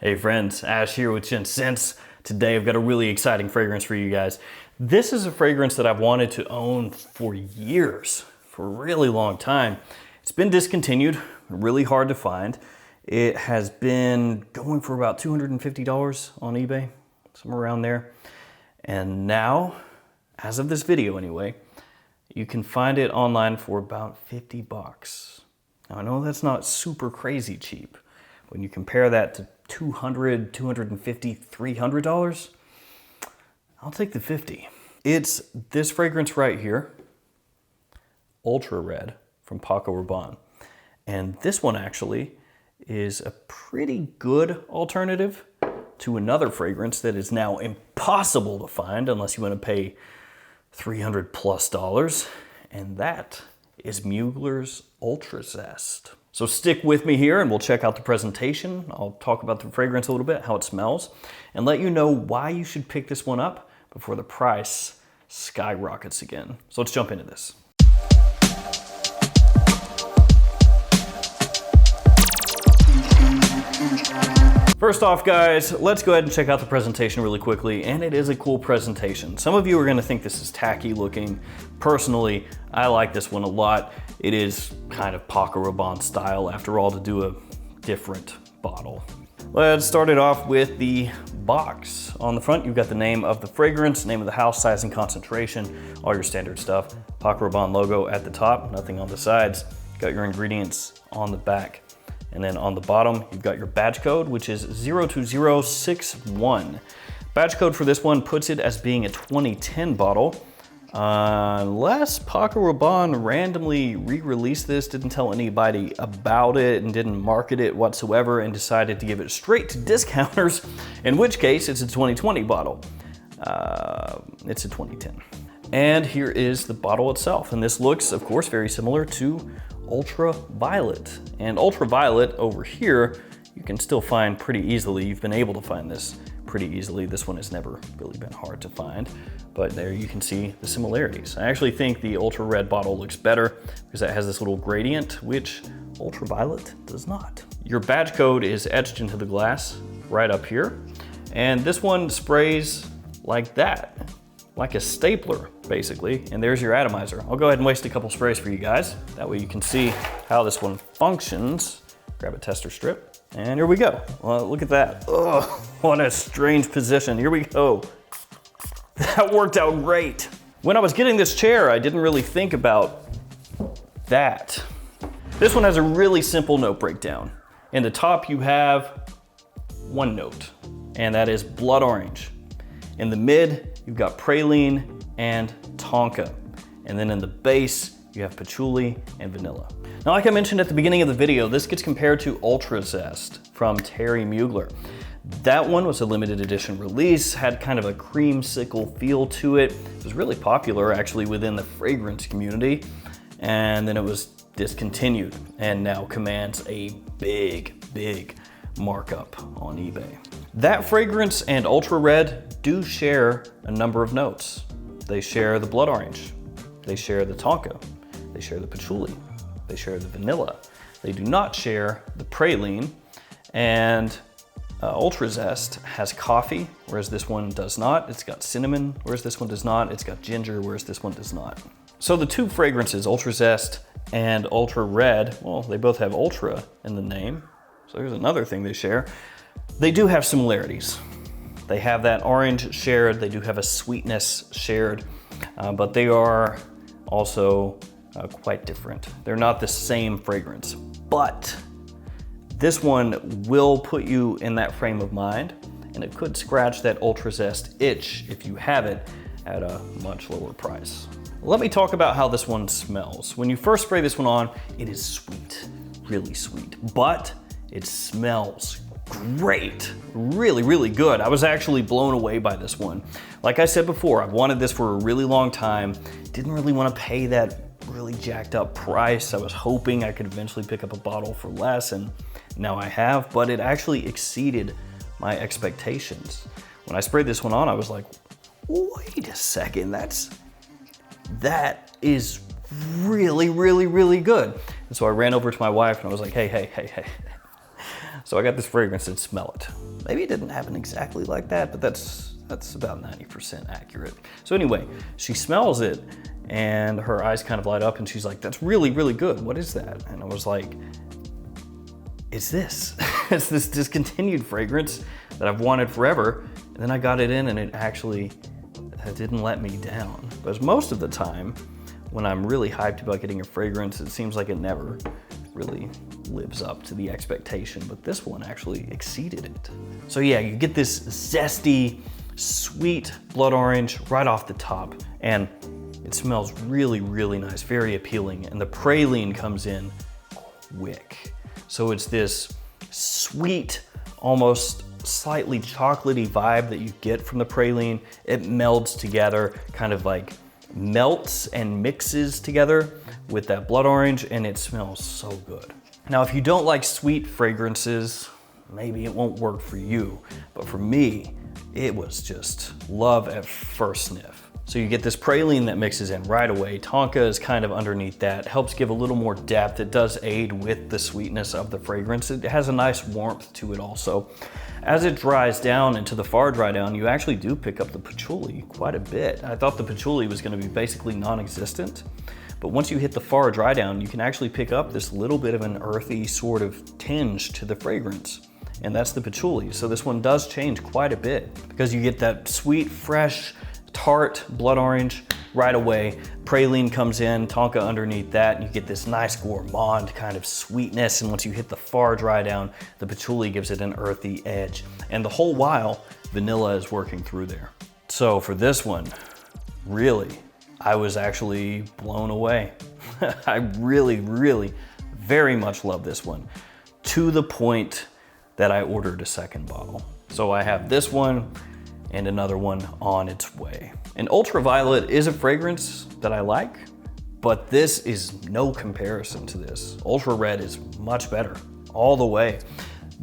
Hey friends, Ash here with Gents. Today I've got a really exciting fragrance for you guys. This is a fragrance that I've wanted to own for years, for a really long time. It's been discontinued, really hard to find. It has been going for about $250 on eBay, somewhere around there. And now, as of this video anyway, you can find it online for about 50 bucks. Now I know that's not super crazy cheap. When you compare that to $200, $250, $300, I'll take the 50. It's this fragrance right here, Ultrared from Paco Rabanne. And this one actually is a pretty good alternative to another fragrance that is now impossible to find unless you want to pay $300+, and that is Mugler's Ultra Zest. So stick with me here and we'll check out the presentation. I'll talk about the fragrance a little bit, how it smells, and let you know why you should pick this one up before the price skyrockets again. So let's jump into this. First off, guys, let's go ahead and check out the presentation really quickly, and it is a cool presentation. Some of you are gonna think this is tacky looking. Personally, I like this one a lot. It is kind of Paco Rabanne style, after all, to do a different bottle. Let's start it off with the box. On the front, you've got the name of the fragrance, name of the house, size and concentration, all your standard stuff. Paco Rabanne logo at the top, nothing on the sides. You've got your ingredients on the back. And then on the bottom, you've got your batch code, which is 02061. Batch code for this one puts it as being a 2010 bottle. Unless Paco Rabanne randomly re-released this, didn't tell anybody about it, and didn't market it whatsoever, and decided to give it straight to discounters, in which case it's a 2020 bottle. It's a 2010. And here is the bottle itself. And this looks, of course, very similar to Ultraviolet. And Ultraviolet over here, you can still find pretty easily. You've been able to find this pretty easily. This one has never really been hard to find, but there you can see the similarities. I actually think the Ultrared bottle looks better because it has this little gradient, which Ultraviolet does not. Your badge code is etched into the glass right up here. And this one sprays like that, like a stapler, basically. And there's your atomizer. I'll go ahead and waste a couple sprays for you guys. That way you can see how this one functions. Grab a tester strip, and here we go. Well, look at that. Oh, what a strange position. Here we go. That worked out great. When I was getting this chair, I didn't really think about that. This one has a really simple note breakdown. In the top, you have one note, and that is blood orange. In the mid, you've got praline and tonka. And then in the base, you have patchouli and vanilla. Now, like I mentioned at the beginning of the video, this gets compared to Ultra Zest from Terry Mugler. That one was a limited edition release, had kind of a creamsicle feel to it. It was really popular actually within the fragrance community. And then it was discontinued and now commands a big markup on eBay. That fragrance and Ultrared do share a number of notes. They share the blood orange, they share the tonka, they share the patchouli, they share the vanilla. They do not share the praline, and Ultra Zest has coffee, whereas this one does not. It's got cinnamon, whereas this one does not. It's got ginger, whereas this one does not. So the two fragrances, Ultra Zest and Ultrared, well, they both have ultra in the name. So here's another thing they share. They do have similarities. They have that orange shared, they do have a sweetness shared, but they are also quite different. They're not the same fragrance, but this one will put you in that frame of mind, and it could scratch that Ultra Zest itch if you have it at a much lower price. Let me talk about how this one smells. When you first spray this one on, it is sweet, really sweet, but it smells great, really good. I was actually blown away by this one. Like I said before, I've wanted this for a really long time. Didn't really want to pay that really jacked up price. I was hoping I could eventually pick up a bottle for less, and now I have, but it actually exceeded my expectations. When I sprayed this one on, I was like, wait a second, that is really good. And so I ran over to my wife and I was like, hey. So I got this fragrance and smell it. Maybe it didn't happen exactly like that, but that's about 90% accurate. So anyway, she smells it and her eyes kind of light up and she's like, that's really, really good. What is that? And I was like, it's this. It's this discontinued fragrance that I've wanted forever. And then I got it in and it didn't let me down. Because most of the time, when I'm really hyped about getting a fragrance, it seems like it never really lives up to the expectation, but this one actually exceeded it. So yeah, you get this zesty, sweet blood orange right off the top, and it smells really, really nice, very appealing, and the praline comes in quick. So it's this sweet, almost slightly chocolatey vibe that you get from the praline. It melds together, kind of like melts and mixes together with that blood orange, and it smells so good. Now, if you don't like sweet fragrances, maybe it won't work for you, but for me, it was just love at first sniff. So you get this praline that mixes in right away. Tonka is kind of underneath that, helps give a little more depth. It does aid with the sweetness of the fragrance. It has a nice warmth to it also. As it dries down into the far dry down, you actually do pick up the patchouli quite a bit. I thought the patchouli was gonna be basically non-existent, but once you hit the far dry down, you can actually pick up this little bit of an earthy sort of tinge to the fragrance, and that's the patchouli. So this one does change quite a bit because you get that sweet, fresh, tart blood orange right away. Praline comes in, tonka underneath that, and you get this nice gourmand kind of sweetness. And once you hit the far dry down, the patchouli gives it an earthy edge. And the whole while, vanilla is working through there. So for this one, really, I was actually blown away. I really, really, very much love this one, to the point that I ordered a second bottle. So I have this one and another one on its way. And Ultraviolet is a fragrance that I like, but this is no comparison to this. Ultra Red is much better, all the way.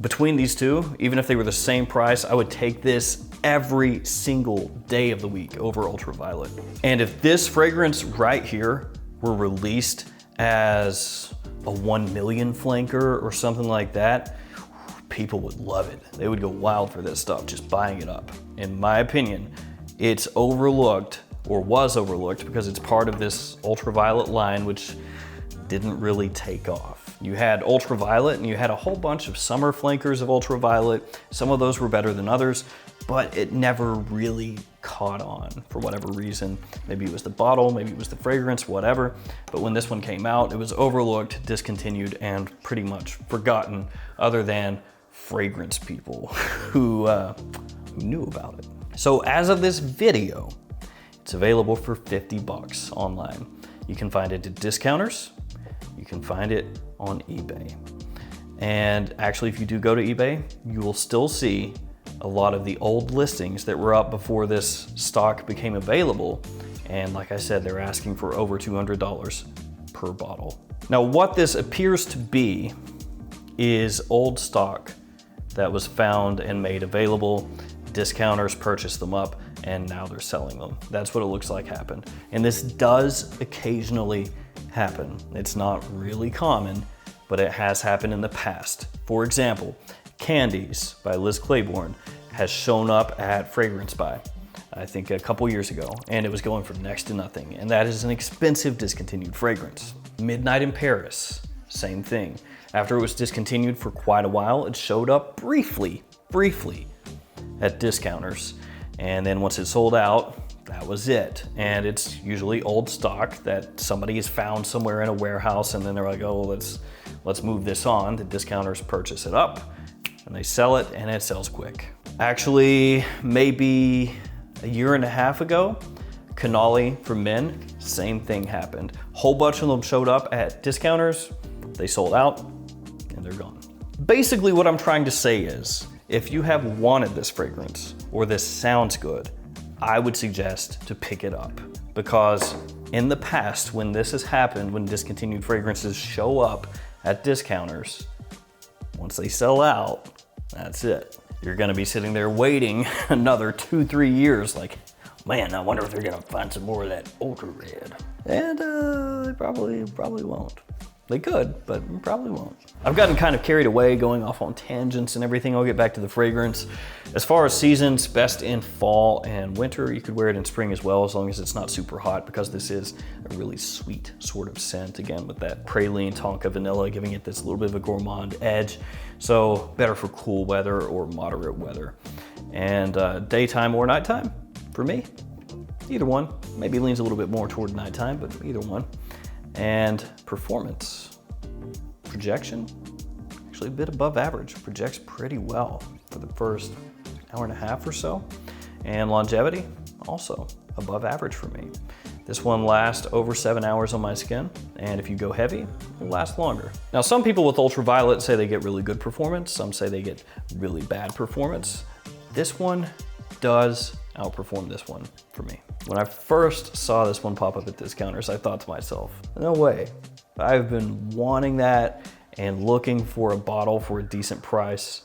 Between these two, even if they were the same price, I would take this every single day of the week over Ultraviolet. And if this fragrance right here were released as a 1 million flanker or something like that, people would love it. They would go wild for this stuff, just buying it up. In my opinion, it's overlooked, or was overlooked, because it's part of this Ultraviolet line, which didn't really take off. You had Ultraviolet and you had a whole bunch of summer flankers of Ultraviolet. Some of those were better than others, but it never really caught on for whatever reason. Maybe it was the bottle, maybe it was the fragrance, whatever. But when this one came out, it was overlooked, discontinued, and pretty much forgotten, other than fragrance people who knew about it. So as of this video, it's available for 50 bucks online. You can find it at discounters. You can find it on eBay. And actually, if you do go to eBay, you will still see a lot of the old listings that were up before this stock became available. And like I said, they're asking for over $200 per bottle. Now, what this appears to be is old stock that was found and made available. Discounters purchased them up and now they're selling them. That's what it looks like happened. And this does occasionally happen. It's not really common, but it has happened in the past. For example, Candies by Liz Claiborne has shown up at Fragrance Buy, I think a couple years ago, and it was going for next to nothing. And that is an expensive discontinued fragrance. Midnight in Paris, same thing. After it was discontinued for quite a while, it showed up briefly at discounters. And then once it sold out, that was it. And it's usually old stock that somebody has found somewhere in a warehouse, and then they're like, oh, let's move this on. The discounters purchase it up and they sell it, and it sells quick. Actually, maybe a year and a half ago, Canali for men, same thing happened. Whole bunch of them showed up at discounters, they sold out, and they're gone. Basically what I'm trying to say is, if you have wanted this fragrance, or this sounds good, I would suggest to pick it up. Because in the past, when this has happened, when discontinued fragrances show up at discounters, once they sell out, that's it. You're gonna be sitting there waiting another 2-3 years like, man, I wonder if they're gonna find some more of that Ultra Red. And they probably won't. They could, but probably won't. I've gotten kind of carried away going off on tangents and everything. I'll get back to the fragrance. As far as seasons, best in fall and winter. You could wear it in spring as well, as long as it's not super hot, because this is a really sweet sort of scent, again, with that praline, tonka, vanilla, giving it this little bit of a gourmand edge. So better for cool weather or moderate weather. And daytime or nighttime, for me, either one. Maybe leans a little bit more toward nighttime, but either one. And performance, projection, actually a bit above average, projects pretty well for the first hour and a half or so. And longevity, also above average for me. This one lasts over 7 hours on my skin, and if you go heavy, it'll last longer. Now, some people with ultraviolet say they get really good performance, some say they get really bad performance. This one does outperform this one for me. When I first saw this one pop up at discounters, I thought to myself, no way. I've been wanting that and looking for a bottle for a decent price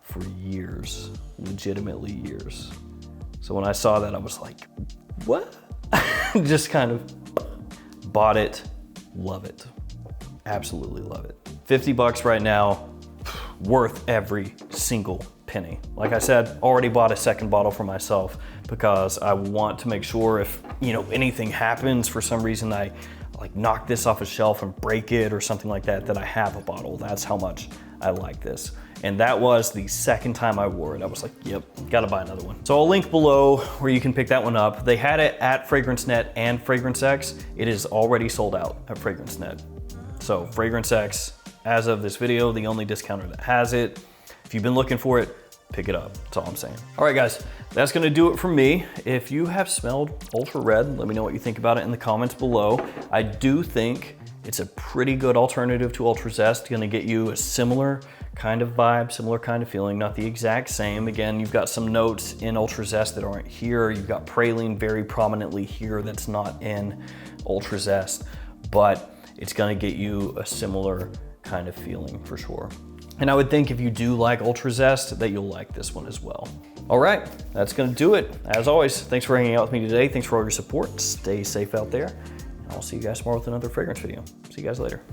for years, legitimately years. So when I saw that, I was like, what? Just kind of bought it, love it. Absolutely love it. 50 bucks right now, worth every single penny. Like I said, already bought a second bottle for myself because I want to make sure if, you know, anything happens for some reason, I like knock this off a shelf and break it or something like that, that I have a bottle. That's how much I like this. And that was the second time I wore it. I was like, yep, gotta buy another one. So I'll link below where you can pick that one up. They had it at FragranceNet and FragranceX. It is already sold out at FragranceNet. So FragranceX, as of this video, the only discounter that has it. If you've been looking for it, pick it up. That's all I'm saying. All right, guys, that's gonna do it for me. If you have smelled Ultrared, let me know what you think about it in the comments below. I do think it's a pretty good alternative to Ultra Zest. Gonna get you a similar kind of vibe, similar kind of feeling, not the exact same. Again, you've got some notes in Ultra Zest that aren't here. You've got praline very prominently here that's not in Ultra Zest, but it's gonna get you a similar kind of feeling for sure. And I would think if you do like Ultra Zest, that you'll like this one as well. All right, that's gonna do it. As always, thanks for hanging out with me today. Thanks for all your support. Stay safe out there. And I'll see you guys tomorrow with another fragrance video. See you guys later.